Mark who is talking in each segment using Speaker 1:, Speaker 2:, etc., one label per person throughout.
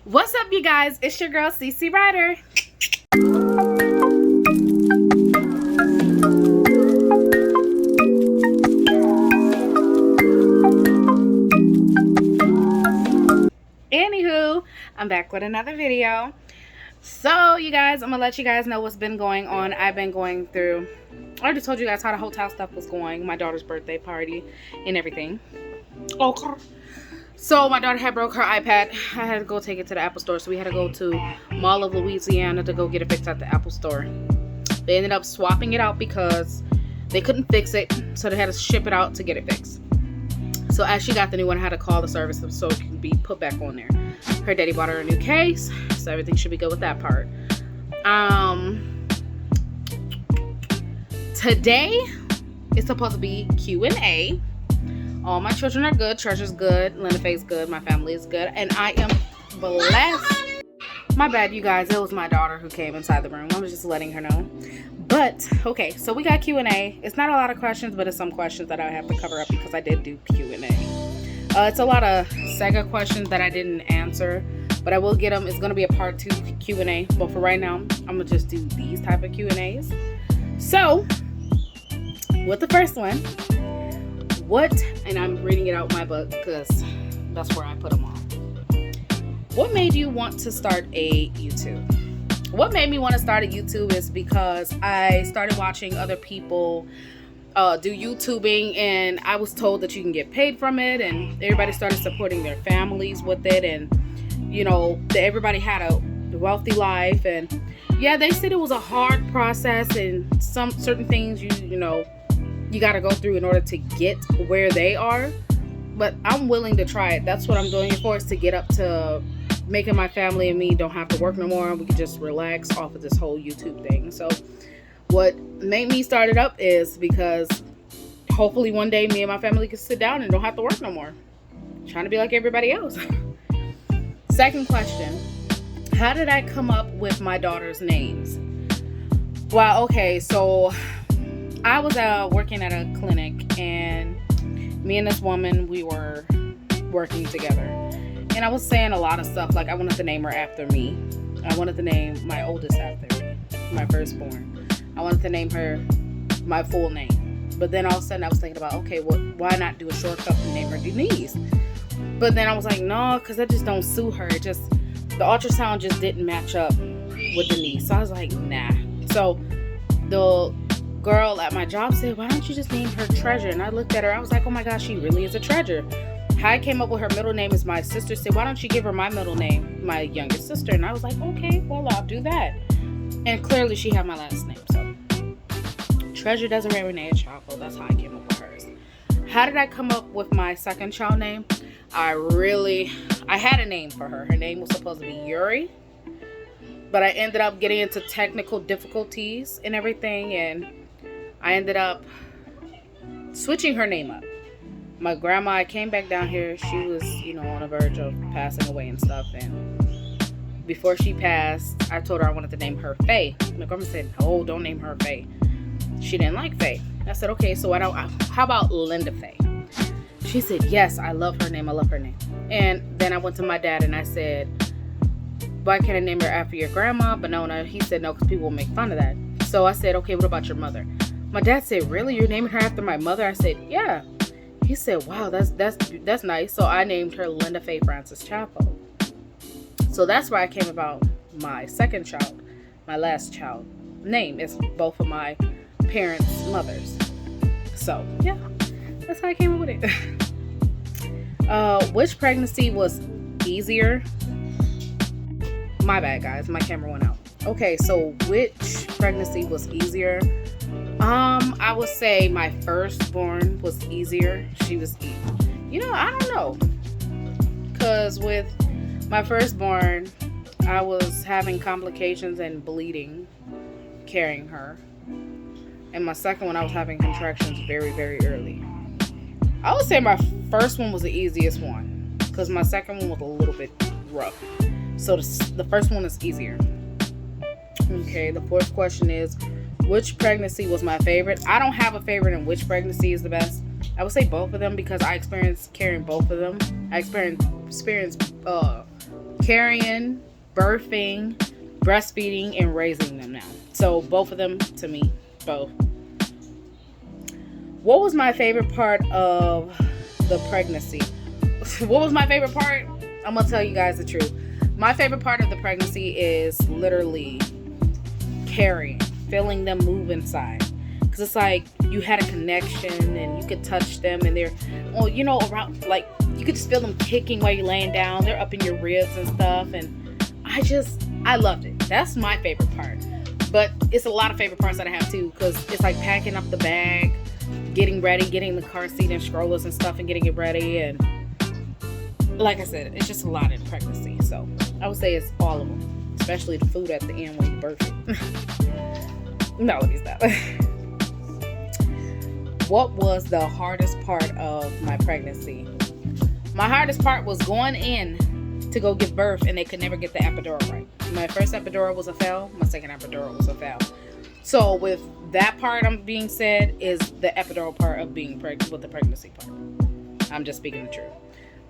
Speaker 1: What's up, you guys? It's your girl, CC Ryder. Anywho, I'm back with another video. So, you guys, I'm gonna let you guys know what's been going on. I've been going through, I already told you guys how the hotel stuff was going, my daughter's birthday party and everything. Okay. So my daughter had broke her iPad. I had to go take it to the Apple store. So we had to go to Mall of Louisiana to go get it fixed at the Apple store. They ended up swapping it out because they couldn't fix it. So they had to ship it out to get it fixed. So as she got the new one, I had to call the service so it could be put back on there. Her daddy bought her a new case. So everything should be good with that part. Today is supposed to be Q&A. All my children are good. Treasure's good. Linda Faye's good. My family is good. And I am blessed. My bad, you guys. It was my daughter who came inside the room. I was just letting her know. But, okay. So we got Q&A. It's not a lot of questions, but it's some questions that I have to cover up because I did do Q&A. It's a lot of Sega questions that I didn't answer. But I will get them. It's going to be a part 2 Q&A. But for right now, I'm going to just do these type of Q&As. So, with the first one. And I'm reading it out my book because that's where I put them on. What made you want to start a YouTube? What made me want to start a YouTube is because I started watching other people do YouTubing, and I was told that you can get paid from it, and everybody started supporting their families with it, and you know, everybody had a wealthy life, and yeah, they said it was a hard process, and some certain things you know you got to go through in order to get where they are. But I'm willing to try it. That's what I'm doing it for, is to get up to making my family and me don't have to work no more. We can just relax off of this whole YouTube thing. So what made me start it up is because hopefully one day me and my family can sit down and don't have to work no more. I'm trying to be like everybody else. Second question. How did I come up with my daughter's names? Well, okay, so I was working at a clinic, and me and this woman, we were working together, and I was saying a lot of stuff, like I wanted to name her after me. I wanted to name my oldest after me, my firstborn. I wanted to name her my full name, but then all of a sudden I was thinking about, okay, well, why not do a shortcut and name her Denise? But then I was like, no, because that just don't suit her. It just, the ultrasound just didn't match up with Denise. So I was like, nah. So the girl at my job said, why don't you just name her Treasure? And I looked at her, I was like, oh my gosh, she really is a treasure. How I came up with her middle name is my sister said, why don't you give her my middle name, my youngest sister? And I was like, okay, well, I'll do that. And clearly she had my last name, so Treasure Desiree Renee Chapo. That's how I came up with hers. How did I come up with my second child name? I had a name for her. Her name was supposed to be Yuri, but I ended up getting into technical difficulties and everything, and I ended up switching her name up. My grandma, I came back down here. She was, you know, on the verge of passing away and stuff. And before she passed, I told her I wanted to name her Faye. My grandma said, no, don't name her Faye. She didn't like Faye. I said, okay, so how about Linda Faye? She said, yes, I love her name. I love her name. And then I went to my dad and I said, why can't I name her after your grandma? But no, he said no, because people will make fun of that. So I said, okay, what about your mother? My dad said, really? You're naming her after my mother? I said, yeah. He said, wow, that's nice. So I named her Linda Faye Francis Chapo. So that's where I came about my second child, my last child name. It's both of my parents' mothers. So yeah, that's how I came up with it. Which pregnancy was easier? My bad, guys. My camera went out. Okay, so which pregnancy was easier? I would say my firstborn was easier. She was, you know, I don't know. Because with my firstborn, I was having complications and bleeding carrying her. And my second one, I was having contractions very, very early. I would say my first one was the easiest one. Because my second one was a little bit rough. So the first one is easier. Okay, the fourth question is, which pregnancy was my favorite? I don't have a favorite in which pregnancy is the best. I would say both of them because I experienced carrying both of them. I experienced carrying, birthing, breastfeeding, and raising them now. So both of them, to me, both. What was my favorite part of the pregnancy? What was my favorite part? I'm going to tell you guys the truth. My favorite part of the pregnancy is literally carrying, feeling them move inside. Because it's like you had a connection and you could touch them and they're, around, like, you could just feel them kicking while you're laying down. They're up in your ribs and stuff. And I loved it. That's my favorite part. But it's a lot of favorite parts that I have too. Because it's like packing up the bag, getting ready, getting the car seat and strollers and stuff and getting it ready. And like I said, it's just a lot in pregnancy. So I would say it's all of them. Especially the food at the end when you birth it. No, let me stop. What was the hardest part of my pregnancy? My hardest part was going in to go give birth and they could never get the epidural right. My first epidural was a fail. My second epidural was a fail. So with that part I'm being said is the epidural part of being pregnant with the pregnancy part. I'm just speaking the truth.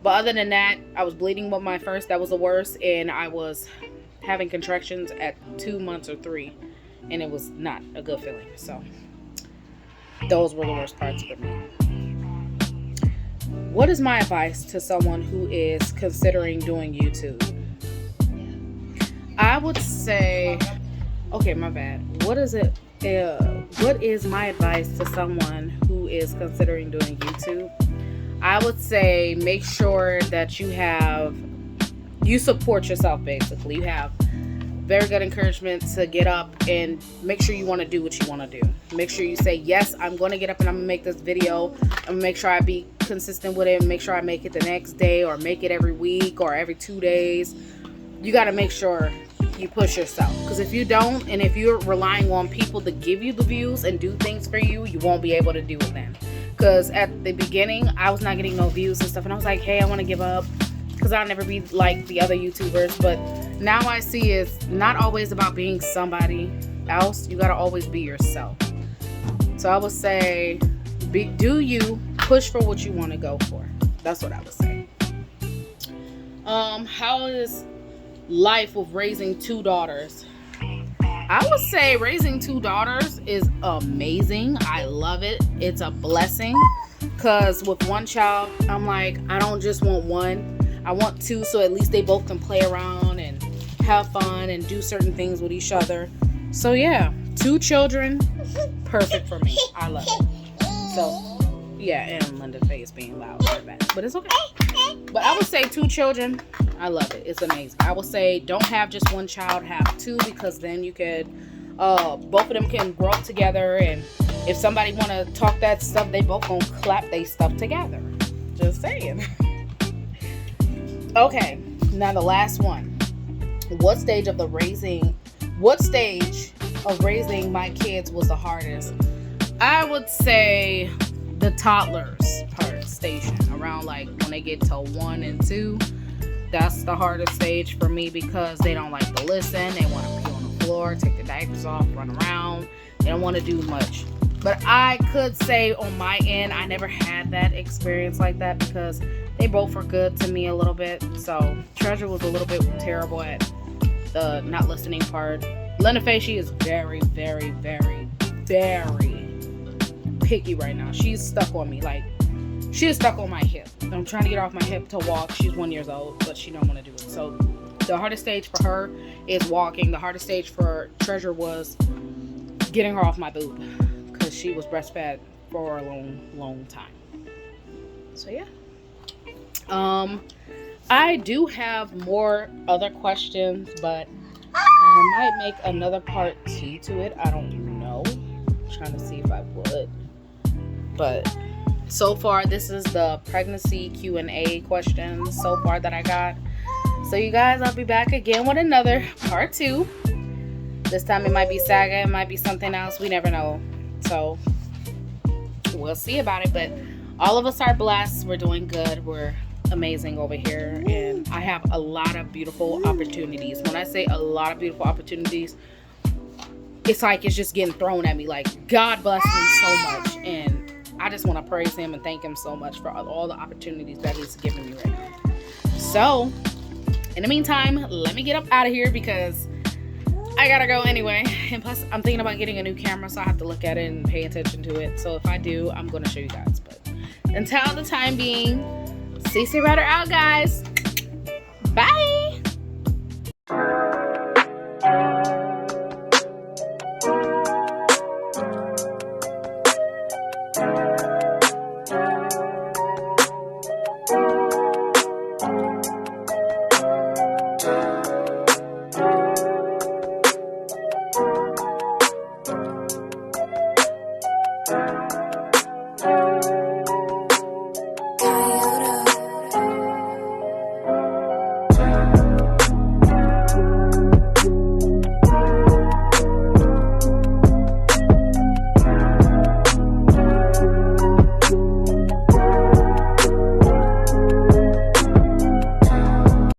Speaker 1: But other than that, I was bleeding with my first. That was the worst. And I was having contractions at 2 months or 3. And it was not a good feeling. So those were the worst parts for me. What is my advice to someone who is considering doing YouTube? I would say, okay, my bad. What is my advice to someone who is considering doing YouTube? I would say make sure that you support yourself basically. You have very good encouragement to get up and make sure you want to do what you want to do. Make sure you say, yes, I'm going to get up and I'm going to make this video. I'm going to make sure I be consistent with it and make sure I make it the next day or make it every week or every 2 days. You got to make sure you push yourself. Because if you don't, and if you're relying on people to give you the views and do things for you, you won't be able to do it then. Because at the beginning, I was not getting no views and stuff. And I was like, hey, I want to give up. Because I'll never be like the other YouTubers. But now I see it's not always about being somebody else. You got to always be yourself. So I would say, do you push for what you want to go for? That's what I would say. How is life with raising 2 daughters? I would say raising 2 daughters is amazing. I love it. It's a blessing. Because with one child, I'm like, I don't just want one. I want 2 so at least they both can play around and have fun and do certain things with each other. So yeah, 2 children, perfect for me. I love it. So yeah, and Linda Faye is being loud very bad, but it's okay. But I would say 2 children, I love it. It's amazing. I would say don't have just one child, have 2, because then you could both of them can grow up together, and if somebody want to talk that stuff, they both gonna clap they stuff together. Just saying. Okay, now the last one. What stage of raising my kids was the hardest? I would say the toddlers part station, around like when they get to 1 and 2. That's the hardest stage for me because they don't like to listen. They want to be on the floor, take the diapers off, run around. They don't want to do much. But I could say on my end, I never had that experience like that because they both were good to me a little bit. So Treasure was a little bit terrible at the not listening part. Linda Faye, she is very, very, very, very picky right now. She's stuck on me. Like, she is stuck on my hip. I'm trying to get her off my hip to walk. She's 1 year old, but she don't want to do it. So the hardest stage for her is walking. The hardest stage for Treasure was getting her off my boob because she was breastfed for a long, long time. So yeah. I do have more other questions, but I might make another part 2 to it. I don't know. I'm trying to see if I would. But so far, this is the pregnancy Q&A questions so far that I got. So you guys, I'll be back again with another part 2. This time it might be saga, it might be something else. We never know. So we'll see about it. But all of us are blessed. We're doing good. We're amazing over here. And I have a lot of beautiful opportunities. When I say a lot of beautiful opportunities, it's like it's just getting thrown at me. Like, God bless me so much. And I just want to praise him and thank him so much for all the opportunities that he's given me right now. So In the meantime, let me get up out of here because I gotta go anyway. And plus, I'm thinking about getting a new camera, so I have to look at it and pay attention to it. So if I do, I'm gonna show you guys. But until the time being, CC Rider out, guys. Bye.